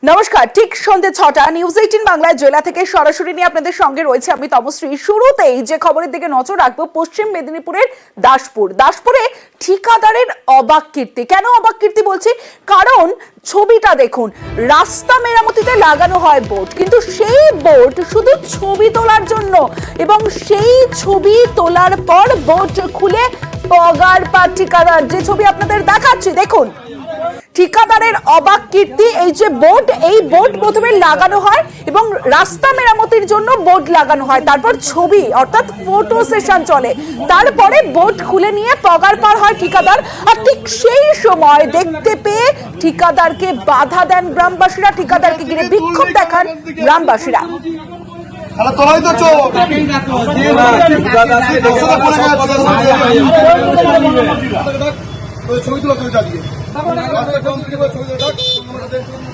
নমস্কার, ঠিক সন্ধ্যে ৬টা নিউজ ১৮ বাংলায় জেলা থেকে সরাসরি নিয়ে আপনাদের সঙ্গে রয়েছে আমি তমশ্রী। শুরুতেই যে খবরের দিকে নজর রাখবো, পশ্চিম মেদিনীপুরের দাসপুরে ঠিকাদারের অবাক কীর্তি। কেন অবাক কীর্তি বলছি? কারণ ছবিটা দেখুন, রাস্তা মেরামতিতে লাগানো হয় বোর্ড, কিন্তু সেই বোর্ড শুধু ছবি তোলার জন্য, এবং সেই ছবি তোলার পর বোর্ড খুলে পগার পা ঠিকাদার। যে ছবি আপনাদের দেখাচ্ছি দেখুন, ঠিকাদারের অবাক কীর্তি। এই যে বোর্ড, এই বোর্ড প্রথমে লাগানো হয় এবং রাস্তা মেরামতির জন্য বোর্ড লাগানো হয়, তারপর ছবি অর্থাৎ ফটো সেশন চলে, তারপরে বোর্ড খুলে নিয়ে পগার পার হয় ঠিকাদার। আর ঠিক সেই সময় দেখতে পেয়ে ঠিকাদারকে বাধা দেন গ্রামবাসীরা, ঠিকাদারকে ঘিরে বিক্ষোভ দেখান গ্রামবাসীরা।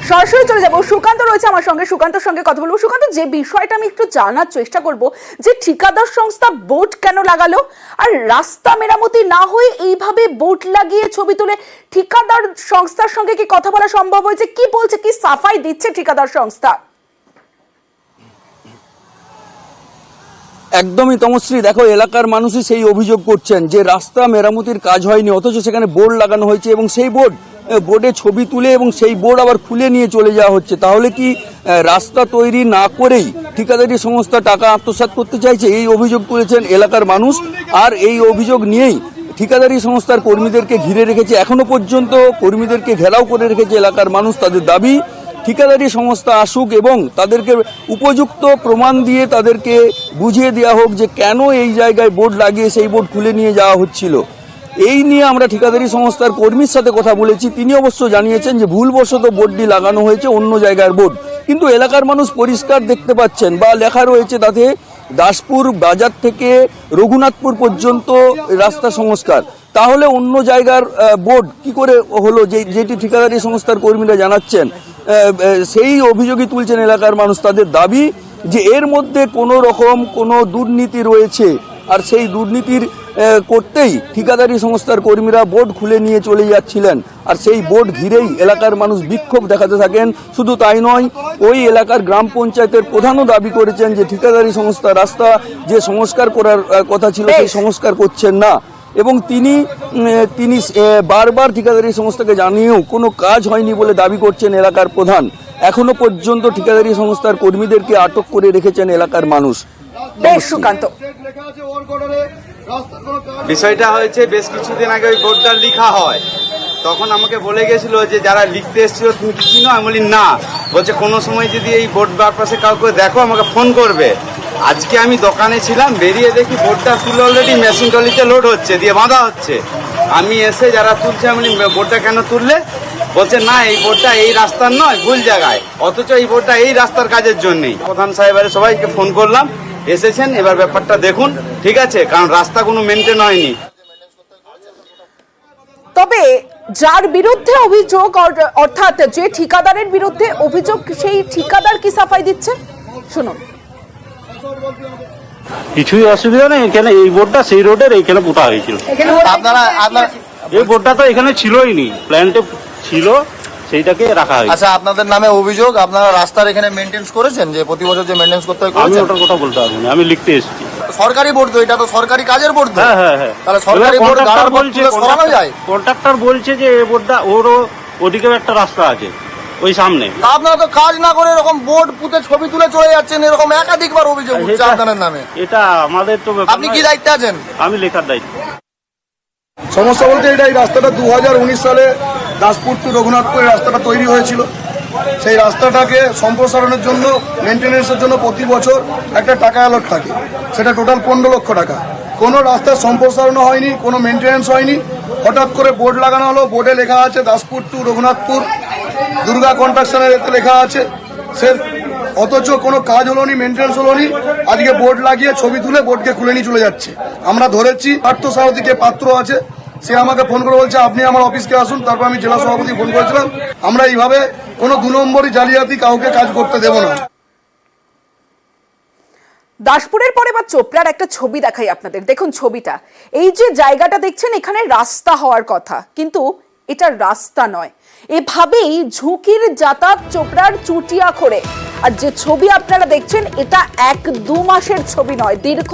সরাসরি চলে যাবো, সুকান্ত রয়েছে আমার সঙ্গে, সুকান্তর সঙ্গে কথা বলবো। সুকান্ত, যে বিষয়টা আমি একটু জানার চেষ্টা করব, যে ঠিকাদার সংস্থা বোর্ড কেন লাগালো, আর রাস্তা মেরামতি না হয়ে এইভাবে বোর্ড লাগিয়ে ছবি তুলে ঠিকাদার সংস্থার সঙ্গে কি কথা বলা সম্ভব হয়েছে? কি বলছে, কি সাফাই দিচ্ছে ঠিকাদার সংস্থা? একদমই তমশ্রী, দেখো এলাকার মানুষই সেই অভিযোগ করছেন যে রাস্তা মেরামতির কাজ হয়নি, অথচ সেখানে বোর্ড লাগানো হয়েছে এবং সেই বোর্ডে ছবি তুলে এবং সেই বোর্ড আবার খুলে নিয়ে চলে যাওয়া হচ্ছে। তাহলে কি রাস্তা তৈরি না করেই ঠিকাদারি সংস্থা টাকা আত্মসাৎ করতে চাইছে? এই অভিযোগ তুলেছেন এলাকার মানুষ, আর এই অভিযোগ নিয়েই ঠিকাদারি সংস্থার কর্মীদেরকে ঘিরে রেখেছে। এখনো পর্যন্ত কর্মীদেরকে ঘেরাও করে রেখেছে এলাকার মানুষ। তাদের দাবি ঠিকাদারি সংস্থা আসুক এবং তাদেরকে উপযুক্ত প্রমাণ দিয়ে তাদেরকে বুঝিয়ে দেওয়া হোক যে কেন এই জায়গায় বোর্ড লাগিয়ে সেই বোর্ড খুলে নিয়ে যাওয়া হচ্ছিল। এই নিয়ে আমরা ঠিকাদারি সংস্থার কর্মীর সাথে কথা বলেছি। তিনি অবশ্য জানিয়েছেন যে ভুলবশত বোর্ডটি লাগানো হয়েছে অন্য জায়গার বোর্ড, কিন্তু এলাকার মানুষ পরিষ্কার দেখতে পাচ্ছেন বা লেখা রয়েছে তাতে দাসপুর বাজার থেকে রঘুনাথপুর পর্যন্ত রাস্তা সংস্কার। তাহলে অন্য জায়গার বোর্ড কি করে হলো, যেটি ঠিকাদারি সংস্থার কর্মীরা জানাচ্ছেন? সেই অভিযোগই তুলছেন এলাকার মানুষ। তাদের দাবি যে এর মধ্যে কোনো রকম কোনো দুর্নীতি রয়েছে, আর সেই দুর্নীতির করতেই ঠিকাদারি সংস্থার কর্মীরা বোর্ড খুলে নিয়ে চলে যাচ্ছিলেন, আর সেই বোর্ড ঘিরেই এলাকার মানুষ বিক্ষোভ দেখাতে থাকেন। শুধু তাই নয়, ওই এলাকার গ্রাম পঞ্চায়েতের প্রধানও দাবি করেছেন যে ঠিকাদারি সংস্থা রাস্তা যে সংস্কার করার কথা ছিল সেই সংস্কার করছেন না, এবং তিনি বারবার ঠিকাদারি সংস্থাকে জানিয়েও কোনো কাজ হয়নি বলে দাবি করছেন এলাকার প্রধান। এখনো পর্যন্ত ঠিকাদারি সংস্থার কর্মীদেরকে আটক করে রেখেছেন এলাকার মানুষ। সুকান্ত, বিষয়টা হয়েছে বেশ কিছুদিন আগে ওই বোর্ডটা লেখা হয়, তখন আমাকে বলে গেছিল যে যারা লিখতে এসেছিল তুমি কি চিনো? আমি বলি না। বলছে কোনো সময় যদি এই বোর্ড পাশে কাউকে দেখো আমাকে ফোন করবে। আজকে আমি দোকানে ছিলাম, বেরিয়ে দেখি বোর্ডটা তুলে অলরেডি মেশিন ট্রলিতে লোড হচ্ছে, দিয়ে বাঁধা হচ্ছে। আমি এসে যারা তুলছে আমি বোর্ডটা কেন তুললে? বলছে না, এই বোর্ডটা এই রাস্তার নয়, ভুল জায়গায়, অথচ এই বোর্ডটা এই রাস্তার কাজের জন্যই। প্রধান সাহেবের সবাইকে ফোন করলাম, এসেছেন, এবার ব্যাপারটা দেখুন, ঠিক আছে, কারণ রাস্তা কোনো মেনটেন হয়নি। তবে যার বিরুদ্ধে অভিযোগ, অর্থাৎ যে ঠিকাদারের বিরুদ্ধে অভিযোগ, সেই ঠিকাদার কি সাফাই দিচ্ছে শুনুন। কিছুই অসুবিধা নেই, এখানে এই বোর্ডটা সেই রোডের এইখানে পোতা হয়েছিল। এই বোর্ডটা তো এখানে ছিলই নি, প্ল্যান্টে ছিল, সেইটাকে রাখা হয়েছে। আচ্ছা, আপনাদের নামে অভিযোগ, আপনারা রাস্তার এখানে মেইনটেন্স করেছেন, যে প্রতি বছর যে মেইনটেন্স করতে হয়? আমি ওটার কথা বলতে পারবো না, আমি লিখতে এসেছি। সরকারি বোর্ড তো, এটা তো সরকারি কাজের বোর্ড। হ্যাঁ হ্যাঁ হ্যাঁ, তাহলে সরকারি বোর্ড সরানো যায়? কন্ট্রাক্টর বলছে যে এই বোর্ডটা ওরও ওদিকেও একটা রাস্তা আছে ওই সামনে। আপনারা তো কাজ না করে এরকম বোর্ড পুঁতে ছবি তুলে চলে যাচ্ছেন, এরকম একাধিকবার অভিযোগ উঠছে আপনাদের নামে। এটা আমাদের তো, আপনি কি দায়িত্বে আছেন? আমি লেখার দায়িত্ব। সমস্যা বলতে এই রাস্তাটা 2019 সালে দাসপুর টু রঘুনাথপুর রাস্তাটা তৈরি হয়েছিল। সেই রাস্তাটাকে সম্প্রসারণের জন্য, মেনটেন্যান্সের জন্য প্রতি বছর একটা টাকা অ্যালট থাকে, সেটা টোটাল 15 লক্ষ টাকা। কোনো রাস্তার সম্প্রসারণ হয়নি, কোনো মেনটেন্যান্স হয়নি। হঠাৎ করে বোর্ড লাগানো হলো, বোর্ডে লেখা আছে দাসপুর টু রঘুনাথপুর, দুর্গা কনস্ট্রাকশনের এতে লেখা আছে সে, অথচ কোনো কাজ হলো নি, মেনটেন্যান্স হলো নি। আজকে বোর্ড লাগিয়ে ছবি তুলে বোর্ডকে খুলে নিয়ে চলে যাচ্ছে। আমরা ধরেছি পার্থ সারথীকে, পাত্র আছে, সে আমাকে ফোন করে বলছে আপনি আমার অফিসকে আসুন। তারপর আমি জেলা সভাপতি ফোন করেছিলাম। আমরা এইভাবে কোনো 2 নম্বরই জালিয়াতি কাউকে কাজ করতে দেব না। দাসপুরের পরে বা চোপড়ার একটা ছবি দেখাই আপনাদের, দেখুন ছবিটা। এই যে জায়গাটা দেখছেন, এখানে রাস্তা হওয়ার কথা, কিন্তু এটা রাস্তা নয়। এভাবেই ঝুঁকির যাতায়াত চোপড়ার চুটিয়া করে। আর যে ছবি আপনারা দেখছেন এটা 1-2 মাসের ছবি নয়, দীর্ঘ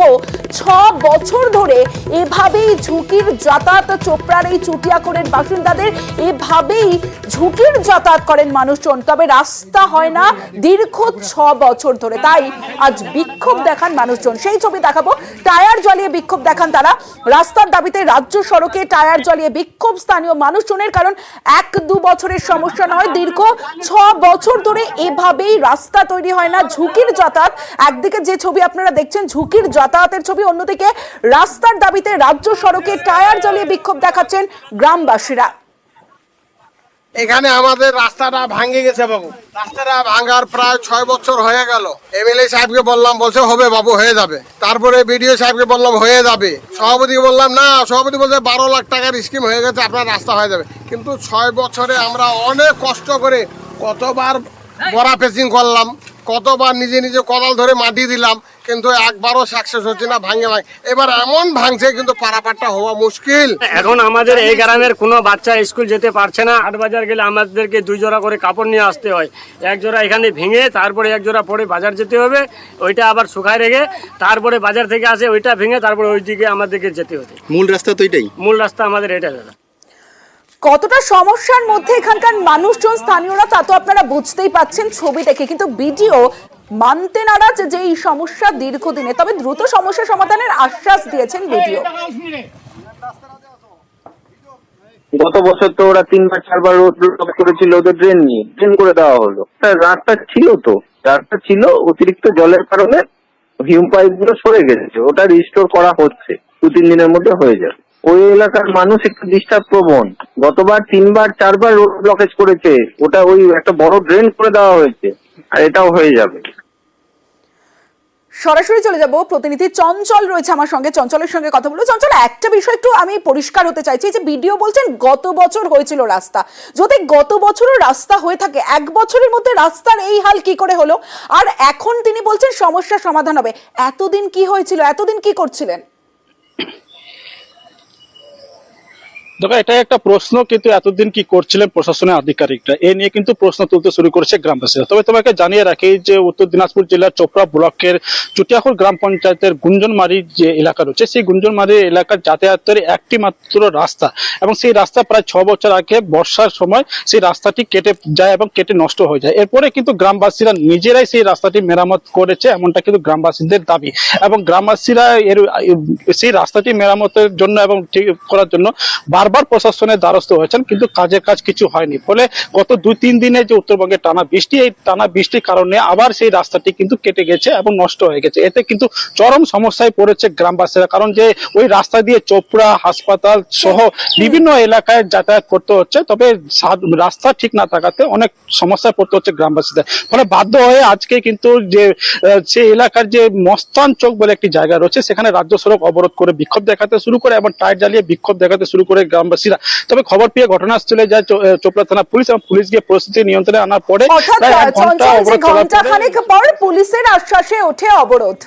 6 বছর ধরে এভাবেই ঝুঁকির যাতায়াত চোপড়ার এই চুটিয়াখোরের বাসিন্দাদের এভাবেই ঝুঁকির যাতায়াত করেন মানুষজন। তবে রাস্তা হয় না দীর্ঘ 6 বছর ধরে, তাই আজ বিক্ষোভ দেখান মানুষজন। সেই ছবি দেখাবো, টায়ার জ্বালিয়ে বিক্ষোভ দেখান তারা। রাস্তার দাবিতে রাজ্য সড়কে টায়ার জ্বালিয়ে বিক্ষোভ স্থানীয় মানুষজনের, কারণ 1-2 বছরের সমস্যা নয়, দীর্ঘ 6 বছর ধরে এভাবেই রাস্তা তৈরি হয় না, ঝুঁকির যাতায়াত। একদিকে যে ছবি আপনারা দেখছেন ঝুঁকির যাতায়াতের ছবি, অন্যদিকে রাস্তার দাবিতে রাজ্য সড়কে টায়ার জ্বালিয়ে বিক্ষোভ দেখাচ্ছেন গ্রামবাসীরা। এখানে আমাদের রাস্তাটা ভাঙে গেছে বাবু, রাস্তাটা ভাঙার প্রায় 6 বছর হয়ে গেল। এমএলএ সাহেবকে বললাম, বলছে হবে বাবু হয়ে যাবে। তারপরে বিডিও সাহেবকে বললাম হয়ে যাবে, সভাপতিকে বললাম না, সভাপতি বলছে 12 লাখ টাকার স্কিম হয়ে গেছে, আপনার রাস্তা হয়ে যাবে। কিন্তু 6 বছরে আমরা অনেক কষ্ট করে কতবার বড়া পেচিং করলাম, কতবার নিজে নিজে কোদাল ধরে মাটি দিলাম, কিন্তু একবারও সাকসেস হচ্ছে না, ভাঙে ভাঙে। এবার এমন ভাঙছে কিন্তু পারাপারটা হওয়া মুশকিল। এখন আমাদের এই গ্রামের কোনো বাচ্চা স্কুল যেতে পারছে না। 8 বাজার গেলে আমাদেরকে 2 জোড়া করে কাপড় নিয়ে আসতে হয়। 1 জোড়া এখানে ভেঙে তারপরে 1 জোড়া পরে বাজার যেতে হবে, ওইটা আবার শুকায় রেখে তারপরে বাজার থেকে আসে ওইটা ভেঙে তারপরে ওই দিকে আমাদেরকে যেতে হতে। মূল রাস্তা তো এটাই, মূল রাস্তা আমাদের এটা দাদা। কতটা সমস্যার মধ্যে এখানকার মানুষজন, স্থানীয়রা, তা তো আপনারা বুঝতেই পাচ্ছেন ছবি দেখে। কিন্তু ভিডিও মানতে নারাজ যে এই সমস্যা দীর্ঘদিনে, তবে দ্রুত সমস্যা সমাধানের আশ্বাস দিয়েছেন ভিডিও। গত বছর তো ওরা 3-4 রোড ব্লক করেছিল, ওদের ড্রেন নিয়ে ড্রেন করে দেওয়া হলো। রাস্তা ছিল তো, রাস্তা ছিল, অতিরিক্ত জলের কারণে হিউম পাইপ গুলো সরে গেছে, ওটা রিস্টোর করা হচ্ছে, 2-3 দিনের মধ্যে হয়ে যাবে। ওই এলাকার মানুষ একটু ডিস্টার্ব প্রবণ, গতবার 3-4 রোড ব্লকেজ করেছে, ওটা ওই একটা বড় ড্রেন করে দেওয়া হয়েছে, আর এটাও হয়ে যাবে। সরাসরি চলে যাব, প্রতিনিধি চঞ্চল রয়েছে আমার সঙ্গে, চঞ্চলের সঙ্গে কথা বলবো। চঞ্চল, একটা বিষয় একটু আমি পরিষ্কার হতে চাইছি, যে ভিডিও বলছেন গত বছর হয়েছিল রাস্তা, যদি গত বছরও রাস্তা হয়ে থাকে 1 বছরের মধ্যে রাস্তার এই হাল কি করে হলো? আর এখন তিনি বলছেন সমস্যা সমাধান হবে, এতদিন কি হয়েছিল, এতদিন কি করছিলেন? দেখো, এটা একটা প্রশ্ন, কিন্তু এতদিন কি করছিলেন প্রশাসনের আধিকারিকরা, এ নিয়ে কিন্তু প্রশ্ন তুলতে শুরু করেছে গ্রামবাসীরা। তবে তোমাকে জানিয়ে রাখি যে উত্তর দিনাজপুর জেলার চোপড়া ব্লকের চুটিয়াখোর গ্রাম পঞ্চায়েতের গুঞ্জনমারি যে এলাকা রয়েছে, সেই গুঞ্জনমারি এলাকার যাতায়াতের একটি মাত্র রাস্তা, এবং সেই রাস্তা প্রায় 6 বছর আগে বর্ষার সময় সেই রাস্তাটি কেটে যায় এবং কেটে নষ্ট হয়ে যায়। এরপরে কিন্তু গ্রামবাসীরা নিজেরাই সেই রাস্তাটি মেরামত করেছে, এমনটা কিন্তু গ্রামবাসীদের দাবি। এবং গ্রামবাসীরা সেই রাস্তাটি মেরামতের জন্য এবং ঠিক করার জন্য বারবার প্রশাসনের দ্বারস্থ হয়েছেন, কিন্তু কাজের কাজ কিছু হয়নি। ফলে গত 2-3 দিনে যে উত্তরবঙ্গে টানা বৃষ্টি, এই টানা বৃষ্টির কারণে আবার সেই রাস্তাটি কিন্তু কেটে গেছে এবং নষ্ট হয়ে গেছে। এতে কিন্তু চরম সমস্যায় পড়েছে গ্রামবাসীরা, কারণ যে ওই রাস্তা দিয়ে চোপড়া হাসপাতাল সহ বিভিন্ন এলাকায় যাতায়াত করতে হচ্ছে। তবে রাস্তা ঠিক না থাকাতে অনেক সমস্যায় পড়তে হচ্ছে গ্রামবাসীদের। ফলে বাধ্য হয়ে আজকে কিন্তু যে সেই এলাকার যে মস্তান চক বলে একটি জায়গা রয়েছে, সেখানে রাজ্য সড়ক অবরোধ করে বিক্ষোভ দেখাতে শুরু করে এবং টায়ার জ্বালিয়ে বিক্ষোভ দেখাতে শুরু করে গ্রামবাসীরা। তবে খবর পেয়ে ঘটনাস্থলে যায় চোপড়া থানা পুলিশ, এবং পুলিশ গিয়ে পরিস্থিতি নিয়ন্ত্রণে আনার পরে প্রায় 1 ঘন্টা অবরোধ ঘন্টাখানেক পর পুলিশের আশ্বাসে ওঠে অবরোধ।